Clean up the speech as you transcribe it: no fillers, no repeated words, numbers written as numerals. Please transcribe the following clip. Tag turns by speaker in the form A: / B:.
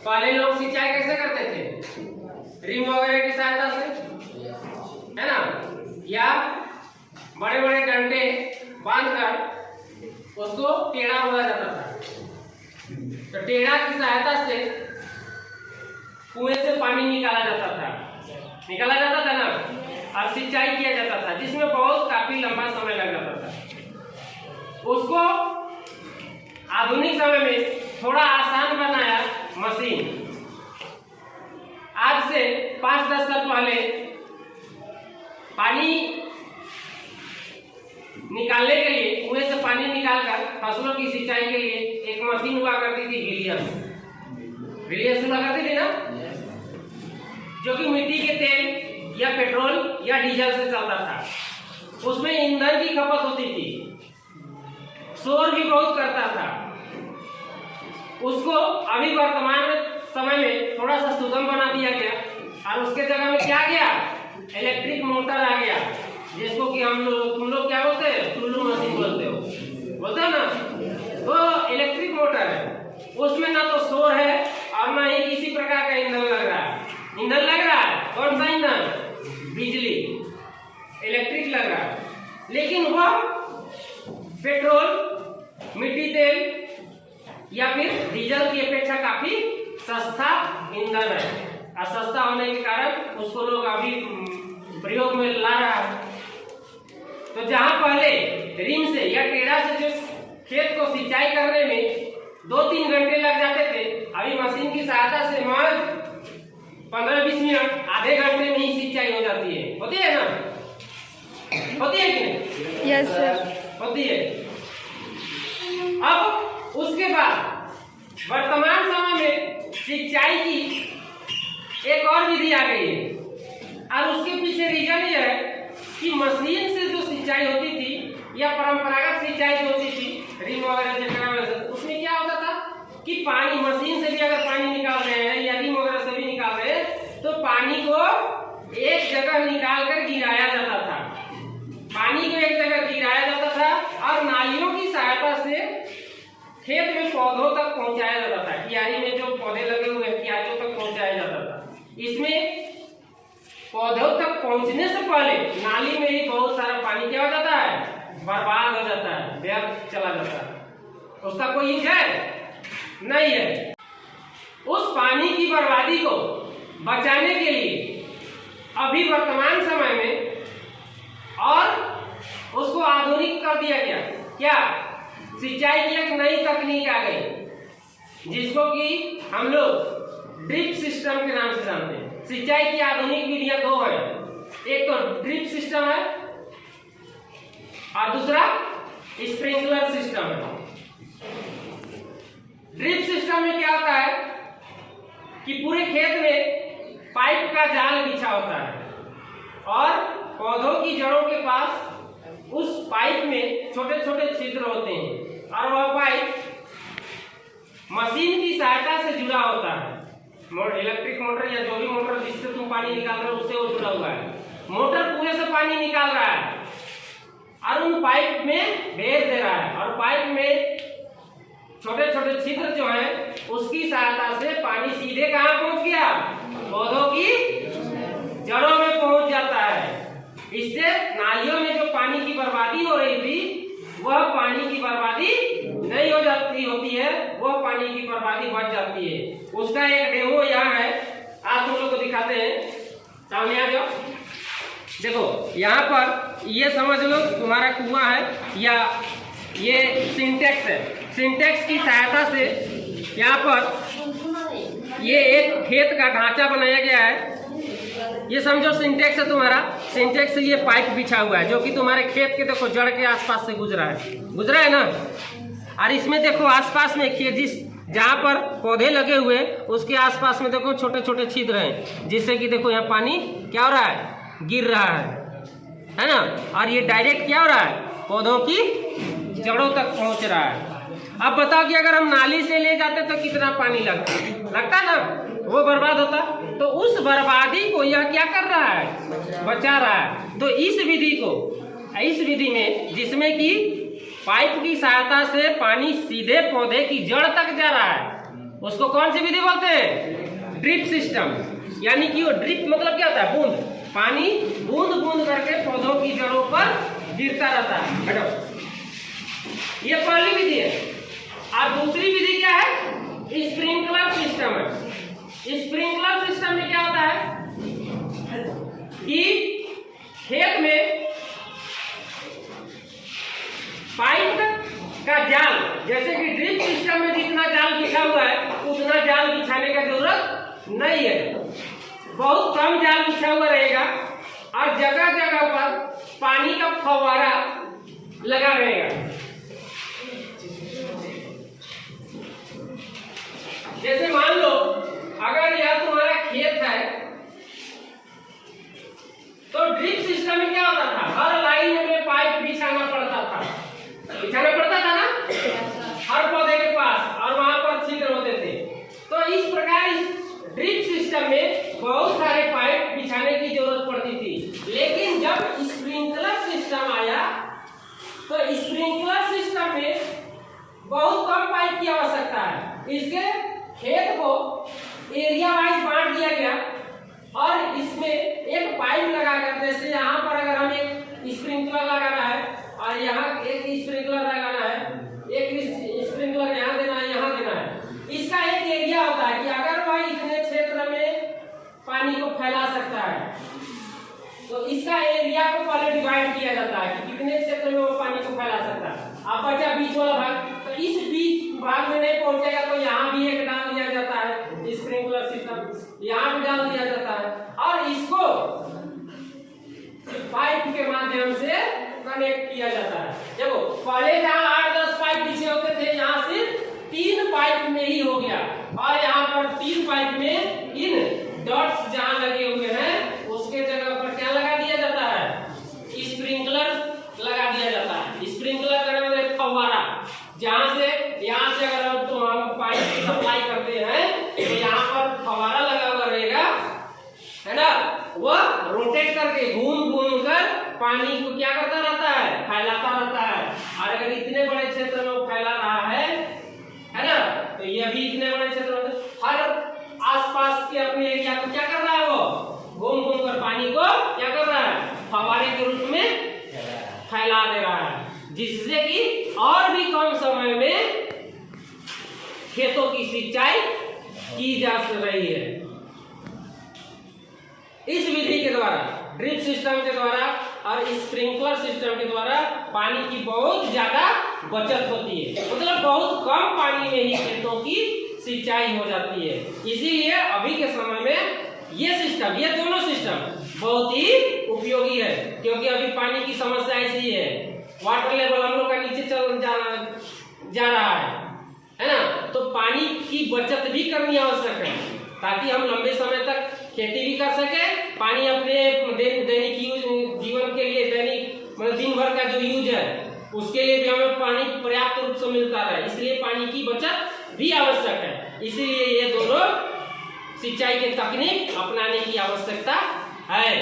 A: पहले लोग सिंचाई कैसे करते थे? रिंग वगैरह की सहायता से, है ना, या बड़े बड़े डंडे बांधकर उसको टेढ़ा बोला जाता था। तो टेढ़ा की सहायता से कुएं से पानी निकाला जाता था ना, और सिंचाई किया जाता था, जिसमें बहुत काफी लंबा समय लग जाता था। उसको आधुनिक समय में थोड़ा आसान बनाया मशीन। आज से 5-10 साल पहले पानी निकालने के लिए, कुएं से पानी निकालकर फसलों की सिंचाई के लिए एक मशीन हुआ करती थी, विलियर्स हुआ करती थी ना, जो कि मिट्टी के तेल या पेट्रोल या डीजल से चलता था। उसमें ईंधन की खपत होती थी, शोर भी बहुत करता था। उसको अभी वर्तमान समय में थोड़ा सा सुगम बना दिया गया, और उसके जगह में क्या गया? इलेक्ट्रिक मोटर आ गया, जिसको कि तुम लोग क्या बोलते हैं? टुल्लू मशीन बोलते हो ना। तो इलेक्ट्रिक मोटर है, उसमें ना तो शोर है और ना ही किसी प्रकार का ईंधन लग रहा है। कौन सा ईंधन? बिजली, इलेक्ट्रिक लग रहा है, लेकिन वह पेट्रोल, मिट्टी तेल या फिर डीजल की अपेक्षा काफी सस्ता ईंधन है, और सस्ता होने के कारण उसको लोग अभी प्रयोग में ला रहा है। तो जहां पहले रिंग से या टेढ़ा से जो खेत को सिंचाई करने में 2-3 घंटे लग जाते थे, अभी मशीन की सहायता से महज 15-20 मिनट, आधे घंटे में ही सिंचाई हो जाती है। होती है ना? होती है कि नहीं?
B: यस सर,
A: होती है। अब उसके बाद वर्तमान समय में सिंचाई की एक और विधि आ गई है, और उसके पीछे रीजन ये है कि मशीन से जो सिंचाई होती थी या परंपरागत सिंचाई जो होती थी रिंग वगैरह से, उसमें क्या होता था कि पानी मशीन से भी अगर पानी निकाल रहे हैं या रिंग वगैरह से भी निकाल रहे हैं, तो पानी को एक जगह निकाल कर गिराया जाता था। और नालियों की सहायता से खेत में पौधों तक पहुंचाया जाता था। क्यारी में जो पौधे लगे हुए हैं, क्यारियों तक पहुंचाया जाता था। इसमें पौधों तक पहुंचने से पहले नाली में ही बहुत सारा पानी क्या हो जाता है? बर्बाद हो जाता है, व्यर्थ चला जाता है। उसका कोई यूज है? नहीं है। उस पानी की बर्बादी को बचाने के लिए अभी वर्तमान समय में और उसको आधुनिक कर दिया गया। क्या? सिंचाई की एक नई तकनीक आ गई, जिसको कि हम लोग ड्रिप सिस्टम के नाम से जानते हैं। सिंचाई की आधुनिक विधियां 2 है, एक तो ड्रिप सिस्टम है और दूसरा स्प्रिंकलर सिस्टम है। ड्रिप सिस्टम में क्या होता है कि पूरे खेत में पाइप का जाल बिछा होता है और पौधों की जड़ों के पास उस पाइप में छोटे छोटे छिद्र होते हैं, और वह पाइप मशीन की सहायता से जुड़ा होता है। इलेक्ट्रिक मोटर या जो भी मोटर जिससे तुम पानी निकाल रहे हो उससे वो जुड़ा हुआ है। मोटर कुएं से पानी निकाल रहा है और उन पाइप में भेज दे रहा है, और पाइप में छोटे छोटे छिद्र जो है उसकी सहायता से पानी सीधे कहाँ पहुंच गया? पौधों की जड़ों में पहुंच जाता है। इससे नालियों में जो पानी की बर्बादी हो रही थी, वह पानी की बर्बादी नहीं हो जाती होती है, वह पानी की बर्बादी बच जाती है। उसका एक डेमो यहाँ है, आप तुम लोग को दिखाते हैं। सामने आ जाओ। देखो यहाँ पर ये समझ लो तुम्हारा कुआं है या ये सिंटेक्स है। सिंटेक्स की सहायता से यहाँ पर ये एक खेत का ढांचा बनाया गया है। ये समझो सिंटेक्स है तुम्हारा। सिंटेक्स से ये पाइप बिछा हुआ है जो कि तुम्हारे खेत के देखो जड़ के आसपास से गुजरा है ना। और इसमें देखो आसपास में जिस जहाँ पर पौधे लगे हुए उसके आसपास में देखो छोटे छोटे छिद्र हैं, जिससे कि देखो यहाँ पानी क्या हो रहा है? गिर रहा है ना। और ये डायरेक्ट क्या हो रहा है? पौधों की जड़ों तक पहुँच रहा है। अब बताओ कि अगर हम नाली से ले जाते तो कितना पानी लगता ना, वो बर्बाद होता। तो उस बर्बादी को यह क्या कर रहा है? बचा रहा है। तो इस विधि में जिसमें कि पाइप की सहायता से पानी सीधे पौधे की जड़ तक जा रहा है, उसको कौन सी विधि बोलते हैं? Drip system. यानी कि वो ड्रिप मतलब क्या होता है? बूंद, पानी बूंद बूंद करके पौधों की जड़ों पर गिरता रहता है। हटो, ये पहली विधि है। और दूसरी विधि क्या है? स्प्रिंकलर सिस्टम है। स्प्रिंकलर सिस्टम में क्या होता है कि खेत में पाइप का जाल, जैसे कि ड्रिप सिस्टम में जितना जाल बिछा हुआ है उतना जाल बिछाने का जरूरत नहीं है, बहुत कम जाल बिछा हुआ रहेगा और जगह जगह पर पानी का फव्वारा लगा रहेगा। जैसे मान लो अगर यह तुम्हारा खेत है तो ड्रिप सिस्टम में क्या होता था? हर लाइन में पाइप बिछाना पड़ता था ना हर पौधे के पास, और वहां पर छिद्र होते थे। तो इस प्रकार इस ड्रिप सिस्टम में बहुत सारे पाइप बिछाने की जरूरत पड़ती थी। लेकिन जब स्प्रिंकलर सिस्टम आया तो स्प्रिंकलर सिस्टम में बहुत कम पाइप की आवश्यकता है। इसके खेत को एरिया वाइज बांट दिया गया और इसमें एक पाइप लगाकर, जैसे यहाँ पर अगर हम एक स्प्रिंकलर लगाना है और यहाँ एक स्प्रिंकलर लगाना है, एक स्प्रिंकलर यहाँ देना है, यहाँ देना है, इसका एक एरिया होता है कि अगर वह इतने क्षेत्र में पानी को फैला सकता है तो इसका एरिया को पहले डिवाइड किया जाता है कि कितने क्षेत्र में वो पानी को फैला सकता है। अब बचा बीच वाला भाग, तो इस बीच भाग में नहीं पहुंचेगा तो यहाँ भी एक डाल दिया जाता है स्प्रिंकलर सिस्टम, यहाँ भी डाल दिया जाता है और इसको पाइप के माध्यम से कनेक्ट किया जाता है। देखो पहले जहाँ 8-10 पाइप पीछे होते थे, यहाँ सिर्फ 3 पाइप में ही हो गया और यहाँ पर 3 पाइप में इन डॉट्स जहाँ लगे हुए हैं उसके जगह पर क्या लगा दिया जाता है? स्प्रिंकलर लगा दिया जाता है। स्प्रिंकलर करने में फव्वारा, जहाँ से यहाँ से अगर हम पाइप सप्लाई करते हैं तो यहाँ पर फव्वारा लगा हुआ रहेगा, है ना, वह रोटेट करके घूम घूम कर पानी को क्या करता रहता है? फैलाता रहता है। और अगर इतने बड़े क्षेत्र में वो फैला रहा है ना, तो ये भी इतने बड़े क्षेत्र में हर आसपास के अपने एरिया को क्या कर रहा है? वो घूम घूम कर पानी को क्या कर रहा है? फव्वारे के रूप में फैला दे रहा है, जिससे कि और भी कम समय में खेतों की सिंचाई की जा रही है। इस विधि के द्वारा, ड्रिप सिस्टम के द्वारा और स्प्रिंकलर सिस्टम के द्वारा पानी की बहुत ज्यादा बचत होती है, मतलब बहुत कम पानी में ही खेतों की सिंचाई हो जाती है। इसीलिए अभी के समय में ये सिस्टम, ये दोनों सिस्टम बहुत ही उपयोगी है, क्योंकि अभी पानी की समस्या ऐसी है, वाटर लेवल हम लोग का नीचे चल जा रहा है ना, तो पानी की बचत भी करनी आवश्यक है ताकि हम लंबे समय तक खेती भी कर सके, पानी अपने दैनिक जीवन के लिए, दैनिक मतलब दिन भर का जो यूज है उसके लिए भी हमें पानी पर्याप्त रूप से मिलता है। इसलिए पानी की बचत भी आवश्यक है। इसीलिए ये दोनों सिंचाई के तकनीक अपनाने की आवश्यकता है।